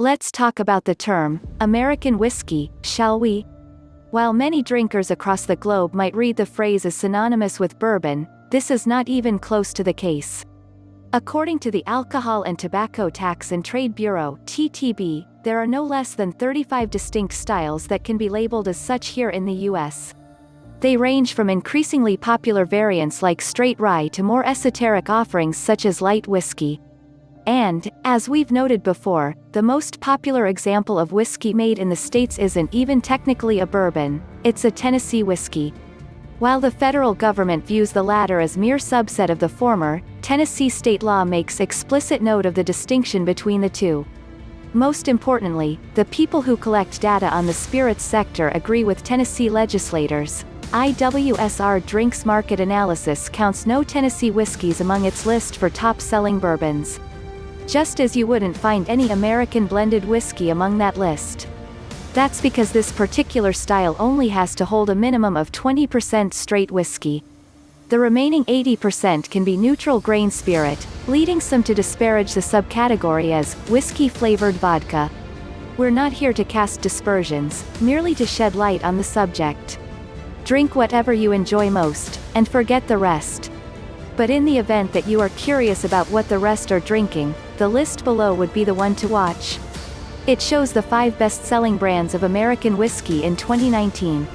Let's talk about the term, American whiskey, shall we? While many drinkers across the globe might read the phrase as synonymous with bourbon, this is not even close to the case. According to the Alcohol and Tobacco Tax and Trade Bureau, TTB, there are no less than 35 distinct styles that can be labeled as such here in the US. They range from increasingly popular variants like Straight Rye to more esoteric offerings such as light whiskey. And, as we've noted before, the most popular example of whiskey made in the States isn't even technically a bourbon, it's a Tennessee whiskey. While the federal government views the latter as mere subset of the former, Tennessee state law makes explicit note of the distinction between the two. Most importantly, the people who collect data on the spirits sector agree with Tennessee legislators. IWSR Drinks Market Analysis counts no Tennessee whiskeys among its list for top-selling bourbons. Just as you wouldn't find any American blended whiskey among that list. That's because this particular style only has to hold a minimum of 20% straight whiskey. The remaining 80% can be neutral grain spirit, leading some to disparage the subcategory as whiskey-flavored vodka. We're not here to cast dispersions, merely to shed light on the subject. Drink whatever you enjoy most, and forget the rest. But in the event that you are curious about what the rest are drinking, the list below would be the one to watch. It shows the 5 best-selling brands of American whiskey in 2019.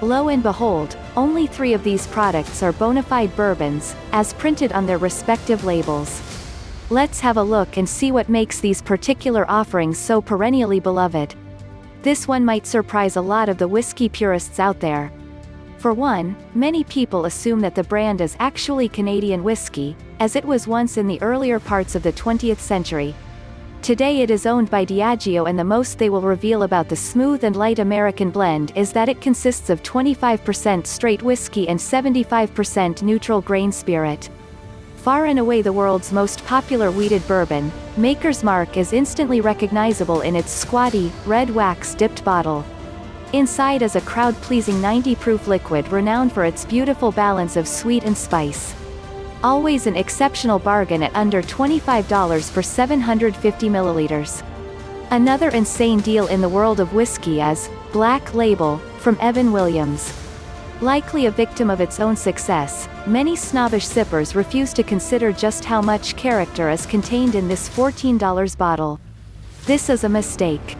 Lo and behold, only 3 of these products are bonafide bourbons, as printed on their respective labels. Let's have a look and see what makes these particular offerings so perennially beloved. This one might surprise a lot of the whiskey purists out there. For one, many people assume that the brand is actually Canadian whiskey, as it was once in the earlier parts of the 20th century. Today it is owned by Diageo, and the most they will reveal about the smooth and light American blend is that it consists of 25% straight whiskey and 75% neutral grain spirit. Far and away the world's most popular wheated bourbon, Maker's Mark is instantly recognizable in its squatty, red wax-dipped bottle. Inside is a crowd-pleasing 90-proof liquid renowned for its beautiful balance of sweet and spice. Always an exceptional bargain at under $25 for 750 milliliters. Another insane deal in the world of whiskey is Black Label, from Evan Williams. Likely a victim of its own success, many snobbish sippers refuse to consider just how much character is contained in this $14 bottle. This is a mistake.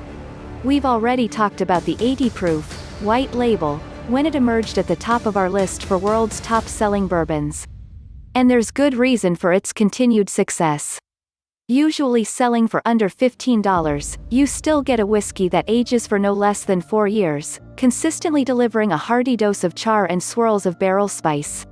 We've already talked about the 80-proof, White Label, when it emerged at the top of our list for world's top-selling bourbons. And there's good reason for its continued success. Usually selling for under $15, you still get a whiskey that ages for no less than 4 years, consistently delivering a hearty dose of char and swirls of barrel spice.